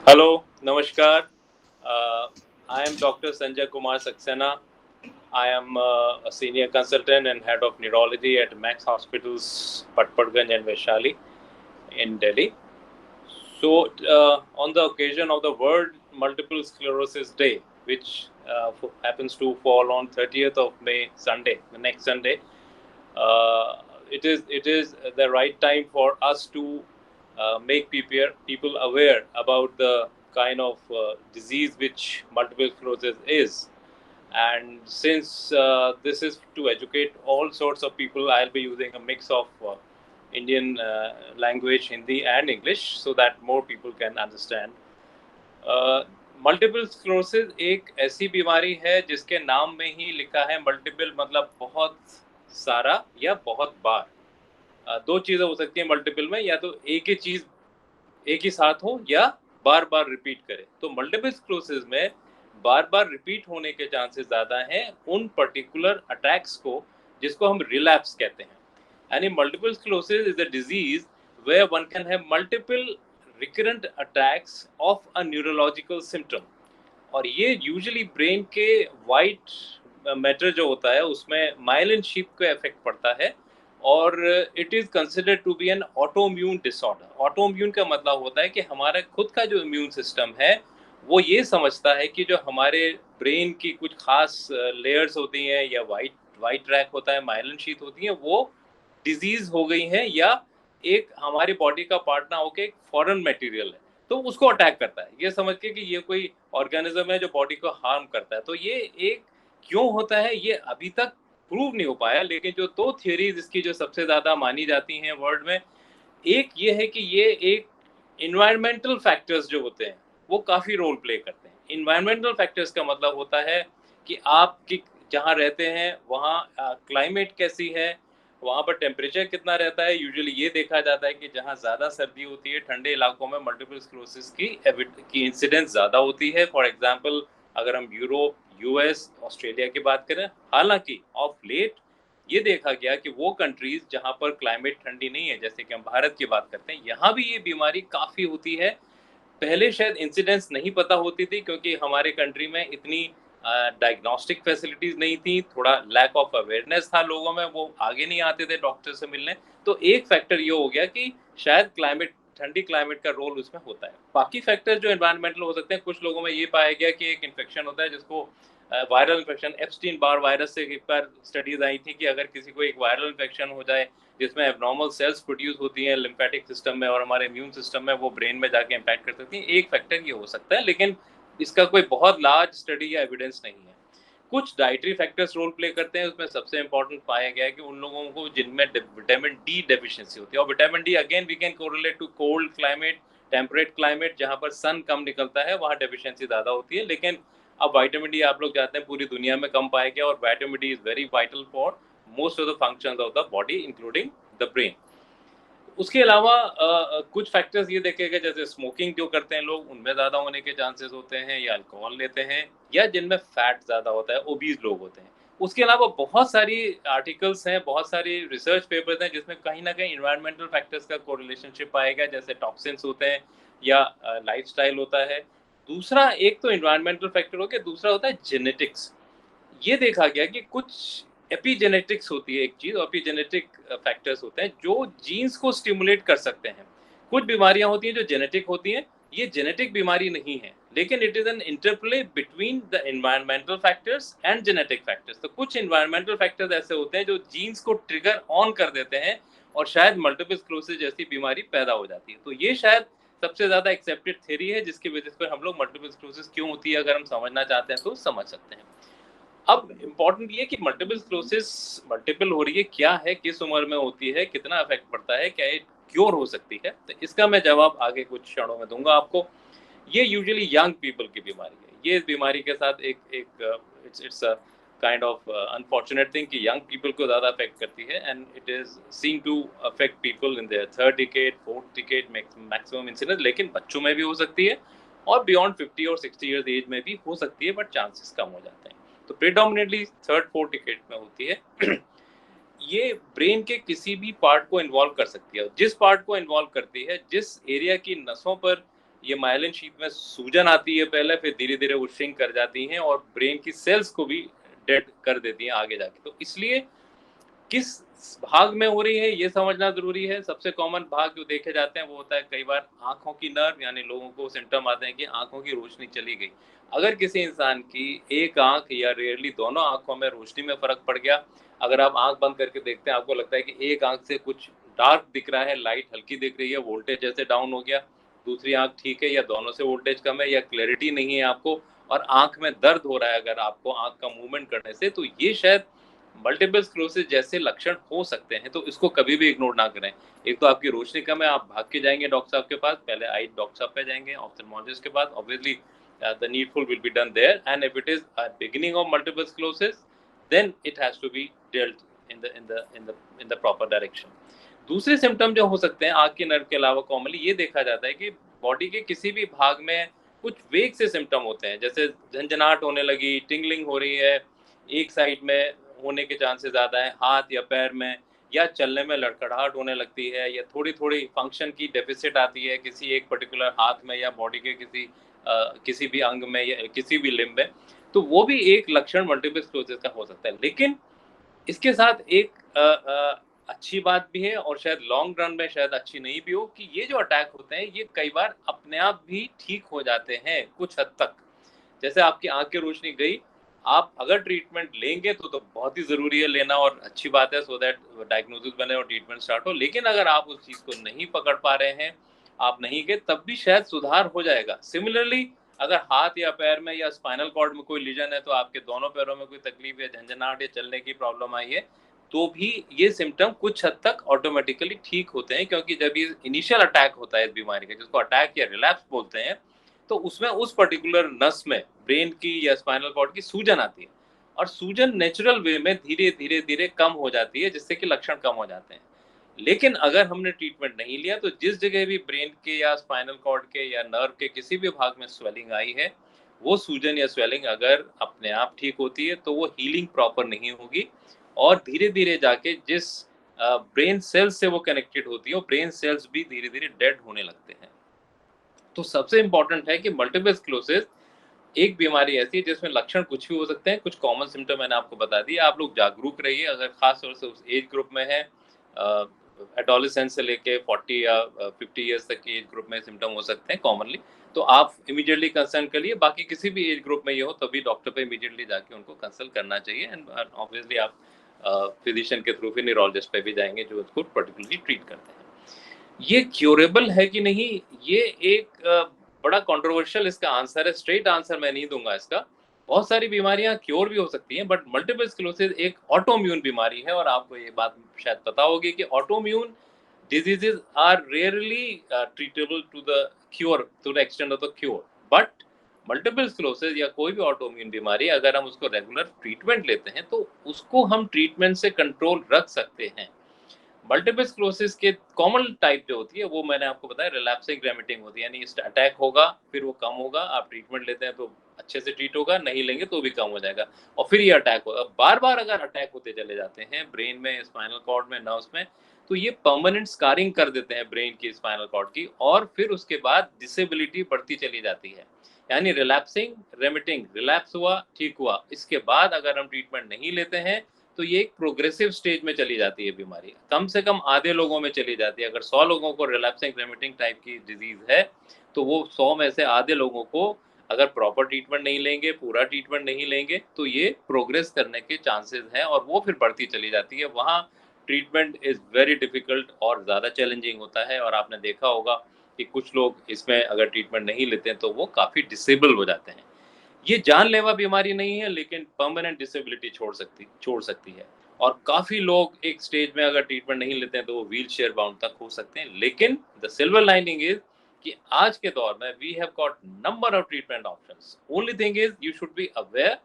Hello, Namaskar. I am Dr. Sanjay Kumar Saxena. I am a senior consultant and head of neurology at Max Hospitals, Patparganj and Vaishali in Delhi. So, on the occasion of the World Multiple Sclerosis Day, which happens to fall on 30th of May, Sunday, the next Sunday, uh, it is the right time for us to make people aware about the kind of disease which multiple sclerosis is. And since this is to educate all sorts of people, I'll be using a mix of Indian language, Hindi, and English, so that more people can understand. Multiple sclerosis एक ऐसी बीमारी है जिसके नाम में ही लिखा है multiple, मतलब बहुत सारा या बहुत बार। दो चीजें हो सकती है मल्टीपल में, या तो एक ही चीज एक ही साथ हो या बार बार रिपीट करे। तो मल्टीपल स्क्लेरोसिस में बार बार रिपीट होने के चांसेस ज्यादा हैं उन पर्टिकुलर अटैक्स को, जिसको हम रिलैप्स कहते हैं। यानी multiple sclerosis is a disease where one can have multiple recurrent attacks of a neurological symptom। और ये यूजुअली ब्रेन के वाइट मैटर जो होता है उसमें माइलिन शीप को इफेक्ट पड़ता है, और it is considered to be an autoimmune disorder. Autoimmune का मतलब होता है कि हमारा खुद का जो इम्यून सिस्टम है वो ये समझता है कि जो हमारे ब्रेन की कुछ खास लेयर्स होती हैं या वाइट वाइट ट्रैक होता है, माइलिन शीथ होती है, वो डिजीज हो गई है या एक हमारी बॉडी का पार्ट ना होकर एक फॉरेन मटेरियल है, तो उसको अटैक करता है ये समझ के कि ये कोई ऑर्गेनिज्म है जो बॉडी को हार्म करता है। तो ये एक क्यों होता है ये अभी तक प्रूव नहीं हो पाया, लेकिन जो दो थियरीज इसकी जो सबसे ज्यादा मानी जाती हैं वर्ल्ड में, एक ये है कि ये एक इन्वायरमेंटल फैक्टर्स जो होते हैं वो काफी रोल प्ले करते हैं। इन्वायरमेंटल फैक्टर्स का मतलब होता है कि आप कि जहाँ रहते हैं वहाँ क्लाइमेट कैसी है, वहाँ पर टेम्परेचर कितना रहता है। यूजुअली ये देखा जाता है कि जहाँ ज़्यादा सर्दी होती है ठंडे इलाकों में मल्टीपल स्क्लेरोसिस की इंसिडेंस ज़्यादा होती है। फॉर एग्जांपल अगर हम यूरोप, यूएस, ऑस्ट्रेलिया की बात करें, हालांकि ऑफ लेट ये देखा गया कि वो कंट्रीज जहाँ पर क्लाइमेट ठंडी नहीं है, जैसे कि हम भारत की बात करते हैं, यहाँ भी ये बीमारी काफ़ी होती है। पहले शायद इंसिडेंस नहीं पता होती थी क्योंकि हमारे कंट्री में इतनी डायग्नोस्टिक फैसिलिटीज नहीं थी, थोड़ा लैक ऑफ अवेयरनेस था लोगों में, वो आगे नहीं आते थे डॉक्टर से मिलने। तो एक फैक्टर ये हो गया कि शायद क्लाइमेट, ठंडी क्लाइमेट का रोल उसमें होता है। बाकी फैक्टर जो एनवायरमेंटल हो सकते हैं, कुछ लोगों में ये पाया गया कि एक इन्फेक्शन होता है जिसको viral infection, Epstein Barr virus से एक बार स्टडीज आई थी कि अगर किसी को एक वायरल इन्फेक्शन हो जाए जिसमें एबनॉर्मल सेल्स प्रोड्यूस होती हैं लिम्फेटिक सिस्टम में और हमारे इम्यून सिस्टम में, वो ब्रेन में जाके इम्पैक्ट कर सकती हैं। एक फैक्टर ये हो सकता है, लेकिन इसका कोई बहुत लार्ज स्टडी या एविडेंस नहीं है। कुछ डाइटरी फैक्टर्स रोल प्ले करते हैं, उसमें सबसे इंपॉर्टेंट पाया गया है कि उन लोगों को जिनमें विटामिन डी डेफिशिएंसी होती है, और vitamin D again we can correlate to cold climate, temperate climate, जहाँ पर सन कम निकलता है वहाँ डेफिशिएंसी ज़्यादा होती है। लेकिन अब विटामिन डी आप लोग जानते हैं पूरी दुनिया में कम पाया गया, और vitamin D is very vital for most of the functions of the body including the brain. उसके अलावा कुछ फैक्टर्स ये देखे गए, जैसे स्मोकिंग जो करते हैं लोग उनमें ज़्यादा होने के चांसेस होते हैं, या अल्कोहल लेते हैं, या जिनमें फैट ज़्यादा होता है, ओबीज लोग होते हैं। उसके अलावा बहुत सारी आर्टिकल्स हैं, बहुत सारी रिसर्च पेपर्स हैं जिसमें कहीं ना कहीं इन्वायरमेंटल फैक्टर्स का कोरिलेशनशिप पाया गया, जैसे टॉक्सिन्स होते हैं या लाइफस्टाइल होता है। दूसरा, एक तो इन्वायरमेंटल फैक्टर हो गया, दूसरा होता है जेनेटिक्स। ये देखा गया कि कुछ एपिजेनेटिक्स होती है एक चीज, एपिजेनेटिक फैक्टर्स होते हैं जो जीन्स को स्टिमुलेट कर सकते हैं। कुछ बीमारियां होती हैं जो जेनेटिक होती हैं, ये जेनेटिक बीमारी नहीं है, लेकिन it is an interplay between the environmental factors and genetic factors. तो कुछ एनवायरमेंटल फैक्टर्स ऐसे होते हैं जो जीन्स को ट्रिगर ऑन कर देते हैं और शायद मल्टीपल स्क्लेरोसिस जैसी बीमारी पैदा हो जाती है। तो ये शायद सबसे ज्यादा एक्सेप्टेड थ्योरी है जिसकी वजह से हम लोग मल्टीपल स्क्लेरोसिस क्यों होती है अगर हम समझना चाहते हैं तो समझ सकते हैं। अब इम्पोर्टेंट ये कि मल्टीपल स्क्लेरोसिस मल्टीपल हो रही है क्या है, किस उम्र में होती है, कितना इफेक्ट पड़ता है, क्या ये क्योर हो सकती है, तो इसका मैं जवाब आगे कुछ क्षणों में दूंगा आपको। ये यूजुअली यंग पीपल की बीमारी है। ये इस बीमारी के साथ एक एक it's a kind of unfortunate thing कि यंग पीपल को ज़्यादा अफेक्ट करती है, and it is seen to affect people in their third decade, fourth decade maximum incidence, लेकिन बच्चों में भी हो सकती है और बियॉन्ड 50 और 60 ईयर्स एज में भी हो सकती है, बट चांसेस कम हो जाते हैं। तो प्रेडोमिनेटली थर्ड फोर्थ डिकेड में होती है। ये ब्रेन के किसी भी पार्ट को इन्वॉल्व कर सकती है। जिस पार्ट को इन्वॉल्व करती है, जिस एरिया की नसों पर ये माइलिन शीथ में सूजन आती है पहले, फिर धीरे धीरे वो श्रिंक कर जाती हैं और ब्रेन की सेल्स को भी डेड कर देती हैं आगे जाके। तो इसलिए किस भाग में हो रही है ये समझना जरूरी है। सबसे कॉमन भाग जो देखे जाते हैं वो होता है कई बार आंखों की नर्व, यानी लोगों को सिम्टम आते हैं कि आंखों की रोशनी चली गई। अगर किसी इंसान की एक आंख या रेयरली दोनों आंखों में रोशनी में फर्क पड़ गया, अगर आप आंख बंद करके देखते हैं आपको लगता है कि एक आंख से कुछ डार्क दिख रहा है, लाइट हल्की दिख रही है, वोल्टेज जैसे डाउन हो गया, दूसरी आंख ठीक है या दोनों से वोल्टेज कम है या क्लैरिटी नहीं है आपको, और आंख में दर्द हो रहा है अगर आपको आंख का मूवमेंट करने से, तो ये शायद मल्टीपल स्क्लेरोसिस जैसे लक्षण हो सकते हैं। तो इसको कभी भी इग्नोर ना करें। एक तो आपकी रोशनी कम है, आप भाग के जाएंगे डॉक्टर साहब के पास, पहले आई डॉक्टर साहब पे जाएंगे, ऑप्थेल्मोलॉजिस्ट के पास, obviously the needful will be done there, and if it is a beginning of multiple sclerosis then it has to be dealt in the proper direction. दूसरे सिम्टम जो हो सकते हैं आंख के नर्व के अलावा कॉमनली ये देखा जाता है कि बॉडी के किसी भी भाग में कुछ वेग से सिम्टम होते हैं, जैसे झंझनाहट होने लगी, टिंगलिंग हो रही है, एक साइड में होने के चांसेस ज़्यादा है, हाथ या पैर में, या चलने में लड़खड़ाहट होने लगती है, या थोड़ी थोड़ी फंक्शन की डेफिसिट आती है किसी एक पर्टिकुलर हाथ में या बॉडी के किसी भी अंग में या किसी भी लिम्ब में, तो वो भी एक लक्षण मल्टीपल स्क्लेरोसिस का हो सकता है। लेकिन इसके साथ एक अच्छी बात भी है और शायद लॉन्ग रन में शायद अच्छी नहीं भी हो, कि ये जो अटैक होते हैं ये कई बार अपने आप भी ठीक हो जाते हैं कुछ हद तक। जैसे आपकी आंख की रोशनी गई, आप अगर ट्रीटमेंट लेंगे तो बहुत ही जरूरी है लेना, और अच्छी बात है, सो दैट डायग्नोसिस बने और ट्रीटमेंट स्टार्ट हो। लेकिन अगर आप उस चीज को नहीं पकड़ पा रहे हैं, आप नहीं गए, तब भी शायद सुधार हो जाएगा। सिमिलरली अगर हाथ या पैर में या स्पाइनल कॉर्ड में कोई लीजन है, तो आपके दोनों पैरों में कोई तकलीफ या झंझनाहट या चलने की प्रॉब्लम आई है, तो भी ये सिम्टम कुछ हद तक ऑटोमेटिकली ठीक होते हैं, क्योंकि जब ये इनिशियल अटैक होता है इस बीमारी का, जिसको अटैक या रिलैप्स बोलते हैं, तो उसमें उस पर्टिकुलर नस में ब्रेन की या स्पाइनल कॉर्ड की सूजन आती है, और सूजन नेचुरल वे में धीरे धीरे धीरे कम हो जाती है, जिससे कि लक्षण कम हो जाते हैं। लेकिन अगर हमने ट्रीटमेंट नहीं लिया, तो जिस जगह भी ब्रेन के या स्पाइनल कॉर्ड के या नर्व के किसी भी भाग में स्वेलिंग आई है, वो सूजन या स्वेलिंग अगर अपने आप ठीक होती है तो वो हीलिंग प्रॉपर नहीं होगी, और धीरे धीरे जाके जिस ब्रेन सेल्स से वो कनेक्टेड होती है, वो ब्रेन सेल्स भी धीरे धीरे डेड होने लगते हैं। तो सबसे इंपॉर्टेंट है कि मल्टीपल स्क्लेरोसिस एक बीमारी ऐसी है जिसमें लक्षण कुछ भी हो सकते हैं। कुछ कॉमन सिम्टम मैंने आपको बता दिया, आप लोग जागरूक रहिए। अगर खास तौर से उस एज ग्रुप में है, एडोलेसेंस से लेके 40 या 50 इयर्स तक की एज ग्रुप में सिम्टम हो सकते हैं कॉमनली, तो आप इमीडिएटली कंसर्न करिए। बाकी किसी भी एज ग्रुप में ये हो तभी डॉक्टर पे इमीडिएटली जाके उनको कंसल्ट करना चाहिए, एंड ऑब्वियसली आप फिजिशियन के थ्रू फिर न्यूरोलॉजिस्ट पे भी जाएंगे जो उसको पर्टिकुलरली ट्रीट करते हैं। ये क्योरेबल है कि नहीं, ये एक बड़ा कंट्रोवर्शियल इसका आंसर है। स्ट्रेट आंसर मैं नहीं दूंगा इसका। बहुत सारी बीमारियां क्योर भी हो सकती हैं, बट मल्टीपल स्क्लेरोसिस एक ऑटोइम्यून बीमारी है, और आपको ये बात शायद पता होगी कि autoimmune diseases are rarely treatable to the extent of the cure, but multiple sclerosis या कोई भी ऑटोइम्यून बीमारी अगर हम उसको रेगुलर ट्रीटमेंट लेते हैं तो उसको हम ट्रीटमेंट से कंट्रोल रख सकते हैं। मल्टीपल स्क्लेरोसिस के कॉमन टाइप जो होती है वो मैंने आपको बताया, रिलैप्सिंग रेमिटिंग होती है, यानी अटैक होगा फिर वो कम होगा, आप ट्रीटमेंट लेते हैं तो अच्छे से ट्रीट होगा, नहीं लेंगे तो भी कम हो जाएगा, और फिर ये अटैक होगा। बार बार अगर अटैक होते चले जाते हैं ब्रेन में, स्पाइनल कॉर्ड में, नर्व्स में, तो ये परमानेंट स्कारिंग कर देते हैं ब्रेन की, स्पाइनल कॉर्ड की, और फिर उसके बाद डिसेबिलिटी बढ़ती चली जाती है। यानी रिलैप्सिंग रेमिटिंग, रिलैप्स हुआ, ठीक हुआ, इसके बाद अगर हम ट्रीटमेंट नहीं लेते हैं तो ये एक प्रोग्रेसिव स्टेज में चली जाती है बीमारी, कम से कम आधे लोगों में चली जाती है। अगर 100 लोगों को रिलैप्सिंग रेमिटिंग टाइप की डिजीज है, तो वो 100 में से आधे लोगों को अगर प्रॉपर ट्रीटमेंट नहीं लेंगे, पूरा ट्रीटमेंट नहीं लेंगे, तो ये प्रोग्रेस करने के चांसेस हैं और वो फिर बढ़ती चली जाती है। वहाँ ट्रीटमेंट इज वेरी डिफिकल्ट और ज़्यादा चैलेंजिंग होता है, और आपने देखा होगा कि कुछ लोग इसमें अगर ट्रीटमेंट नहीं लेते हैं तो वो काफ़ी डिसेबल हो जाते हैं। ये जानलेवा बीमारी नहीं है, लेकिन परमानेंट डिसेबिलिटी छोड़ सकती है, और काफी लोग एक स्टेज में अगर ट्रीटमेंट नहीं लेते हैं तो वो व्हील चेयर बाउंड तक हो सकते हैं। लेकिन द सिल्वर लाइनिंग इज कि आज के दौर में we have got number of treatment options. Only thing is you should be aware,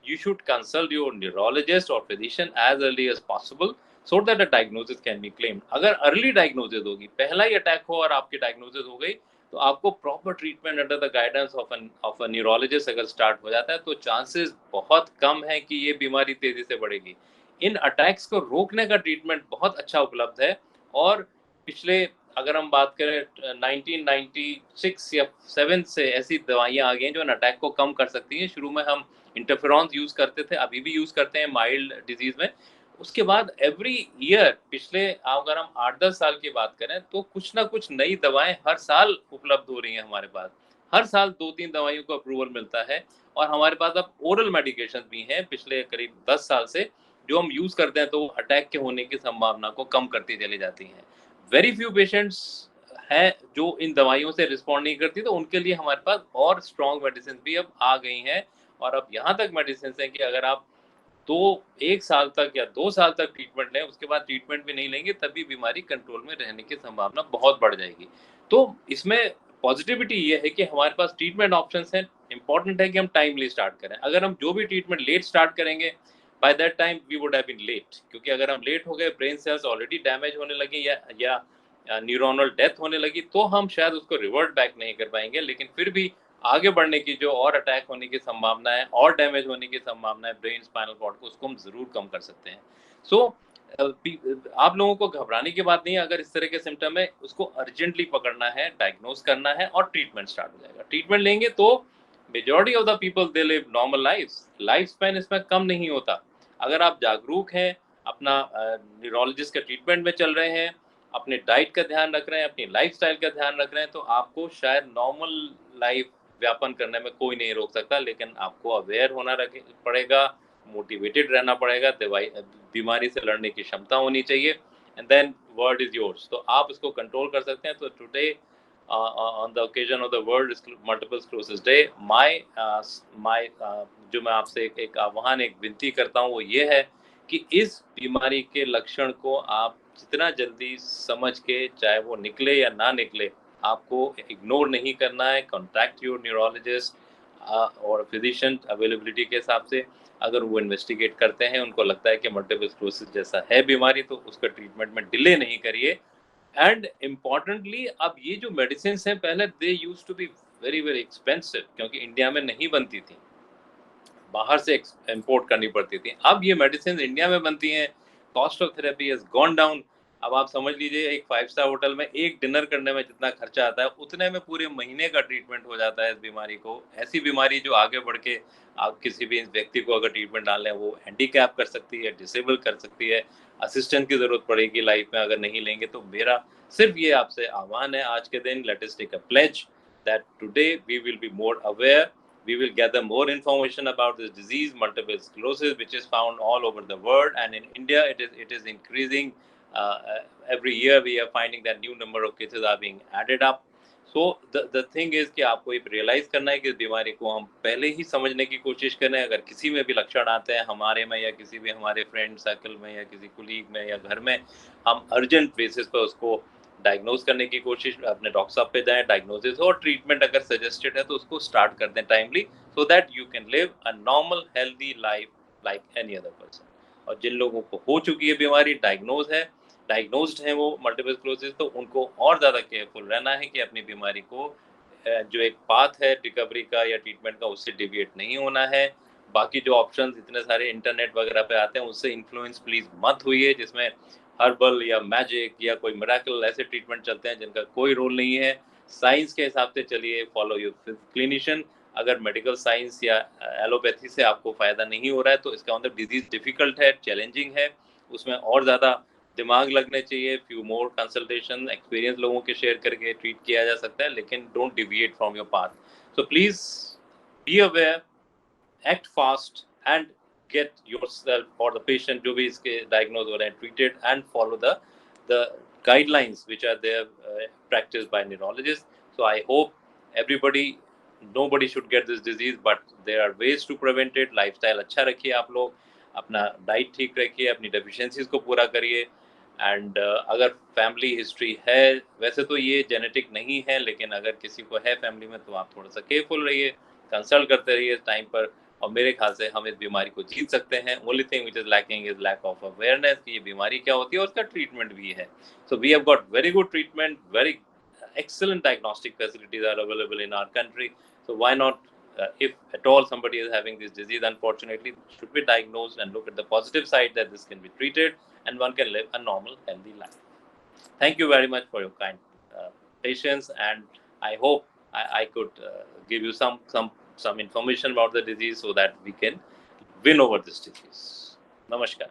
you should consult your neurologist or physician as early as possible so that a diagnosis can be claimed. अगर early diagnosis होगी, पहला ही attack हो और आपकी diagnosis हो गई, तो आपको proper treatment under the guidance of a neurologist अगर स्टार्ट हो जाता है, तो चांसेस बहुत कम है कि ये बीमारी तेजी से बढ़ेगी। इन अटैक्स को रोकने का ट्रीटमेंट बहुत अच्छा उपलब्ध है, और पिछले अगर हम बात करें 1996 या 7 से ऐसी दवाइयाँ आ गई हैं जो अटैक को कम कर सकती हैं। शुरू में हम इंटरफेरॉन्स यूज़ करते थे, अभी भी यूज़ करते हैं माइल्ड डिजीज़ में। उसके बाद एवरी ईयर पिछले अगर हम 8-10 साल की बात करें तो कुछ ना कुछ नई दवाएँ हर साल उपलब्ध हो रही हैं हमारे पास। हर साल 2-3 दवाइयों को अप्रूवल मिलता है और हमारे पास अब ओरल मेडिकेशन भी हैं पिछले करीब 10 साल से, जो हम यूज़ करते हैं तो वो अटैक के होने की संभावना को कम करती चली जाती हैं। वेरी फ्यू पेशेंट्स हैं जो इन दवाइयों से रिस्पॉन्ड नहीं करती, तो उनके लिए हमारे पास और स्ट्रॉन्ग मेडिसिन भी अब आ गई हैं। और अब यहाँ तक मेडिसिन हैं कि अगर आप 1 साल तक या 2 साल तक ट्रीटमेंट लें, उसके बाद ट्रीटमेंट भी नहीं लेंगे, तब भी बीमारी कंट्रोल में रहने की संभावना बहुत बढ़ जाएगी। तो इसमें पॉजिटिविटी ये है कि हमारे पास ट्रीटमेंट ऑप्शंस हैं। इम्पोर्टेंट है कि हम टाइमली स्टार्ट करें। अगर हम जो भी ट्रीटमेंट लेट स्टार्ट करेंगे, by that time we would have been late, क्योंकि अगर हम लेट हो गए, ब्रेन सेल्स ऑलरेडी डैमेज होने लगे या न्यूरोनल डेथ होने लगी, तो हम शायद उसको रिवर्ट बैक नहीं कर पाएंगे। लेकिन फिर भी आगे बढ़ने की जो और अटैक होने की संभावना है और डैमेज होने की संभावना है ब्रेन स्पाइनल कॉर्ड को, उसको हम ज़रूर कम कर सकते हैं। सो आप लोगों को घबराने की बात नहीं है। अगर इस तरह के सिम्टम है, उसको अर्जेंटली पकड़ना है, डायग्नोज करना है और ट्रीटमेंट स्टार्ट हो जाएगा। ट्रीटमेंट लेंगे तो majority of the people they live normal life span इसमें कम नहीं होता। अगर आप जागरूक हैं, अपना न्यूरोलॉजिस्ट के ट्रीटमेंट में चल रहे हैं, अपने डाइट का ध्यान रख रहे हैं, अपनी लाइफस्टाइल का ध्यान रख रहे हैं, तो आपको शायद नॉर्मल लाइफ व्यापन करने में कोई नहीं रोक सकता। लेकिन आपको अवेयर होना पड़ेगा, मोटिवेटेड रहना पड़ेगा, बीमारी से लड़ने की क्षमता होनी चाहिए, and then world is yours. तो आप इसको कंट्रोल कर सकते हैं। तो today on the occasion of the world multiple sclerosis day, my जो मैं आपसे एक आह्वान, एक विनती करता हूँ, वो ये है कि इस बीमारी के लक्षण को आप जितना जल्दी समझ के, चाहे वो निकले या ना निकले, आपको इग्नोर नहीं करना है। कॉन्टैक्ट योर न्यूरोलॉजिस्ट और फिजिशियन अवेलेबिलिटी के हिसाब से। अगर वो इन्वेस्टिगेट करते हैं, उनको लगता है कि मल्टीपल स्क्लेरोसिस जैसा है बीमारी, तो उसका ट्रीटमेंट में डिले नहीं करिए। एंड इम्पॉर्टेंटली, अब ये जो मेडिसिन हैं, पहले they used to be very very expensive, क्योंकि इंडिया में नहीं बनती थी, बाहर से इंपोर्ट करनी पड़ती थी। अब ये मेडिसिन इंडिया में बनती हैं। Cost of therapy has gone down. अब आप समझ लीजिए, एक 5 स्टार होटल में एक डिनर करने में जितना खर्चा आता है, उतने में पूरे महीने का ट्रीटमेंट हो जाता है इस बीमारी को। ऐसी बीमारी जो आगे बढ़ के आप किसी भी व्यक्ति को अगर ट्रीटमेंट डाल लें, वो हैंडीकैप कर सकती है, डिसेबल कर सकती है, असिस्टेंट की जरूरत पड़ेगी लाइफ में अगर नहीं लेंगे। तो मेरा सिर्फ ये आपसे आह्वान है आज के दिन, let us take a pledge that today we will be more aware, we will gather more information about this disease, multiple sclerosis, which is found all over the world, and in India it is increasing. Every year we are finding that new number of cases are being added up. So the thing is कि आपको ये realise करना है कि इस बीमारी को हम पहले ही समझने की कोशिश करें। अगर किसी में भी लक्षण आते हैं हमारे में, या किसी भी हमारे फ्रेंड सर्कल में, या किसी कुलीग में, या घर में, हम अर्जेंट बेसिस पर उसको डायग्नोज करने की कोशिश, अपने डॉक्टर साहब पे जाएं, डायग्नोसिस हो, और ट्रीटमेंट अगर सजेस्टेड है तो उसको स्टार्ट कर दें timely, so that you can live a normal healthy life like any other person. और जिन लोगों को हो चुकी है बीमारी, डायग्नोज्ड है वो मल्टीपल स्क्लेरोसिस, तो उनको और ज़्यादा केयरफुल रहना है कि अपनी बीमारी को जो एक पाथ है रिकवरी का या ट्रीटमेंट का, उससे डिविएट नहीं होना है। बाकी जो ऑप्शंस इतने सारे इंटरनेट वगैरह पे आते हैं, उससे इन्फ्लुएंस प्लीज मत होइए, जिसमें हर्बल या मैजिक या कोई मिराकल ऐसे ट्रीटमेंट चलते हैं जिनका कोई रोल नहीं है। साइंस के हिसाब से चलिए, फॉलो योर क्लिनिशियन। अगर मेडिकल साइंस या एलोपैथी से आपको फायदा नहीं हो रहा है, तो इसका मतलब डिजीज डिफिकल्ट है, चैलेंजिंग है, उसमें और ज़्यादा दिमाग लगने चाहिए। फ्यू मोर कंसल्टेशन, एक्सपीरियंस लोगों के शेयर करके ट्रीट किया जा सकता है, लेकिन don't deviate from your path. So please be aware, act fast, and get yourself or the patient जो भी इसके diagnosed हो रहे हैं treated, and follow the guidelines which are there practiced by neurologists. So I hope everybody, nobody should get this disease, but there are ways to prevent it. Lifestyle अच्छा रखिए आप लोग, अपना डाइट ठीक रखिए, अपनी डेफिशिएंसीज को पूरा करिए, एंड अगर फैमिली हिस्ट्री है, वैसे तो ये जेनेटिक नहीं है, लेकिन अगर किसी को है फैमिली में, तो आप थोड़ा सा केयरफुल रहिए, कंसल्ट करते रहिए टाइम पर, और मेरे ख्याल से हम इस बीमारी को जीत सकते हैं। Only thing which is lacking is lack of awareness कि ये बीमारी क्या होती है और उसका ट्रीटमेंट भी है। So we have got very good treatment, very excellent diagnostic facilities are available in our country. So why not, if at all somebody is having this disease, unfortunately, should be diagnosed and look at the positive side that this can be treated and one can live a normal, healthy life. Thank you very much for your kind patience, and I hope I could give you some information about the disease so that we can win over this disease. Namaskar.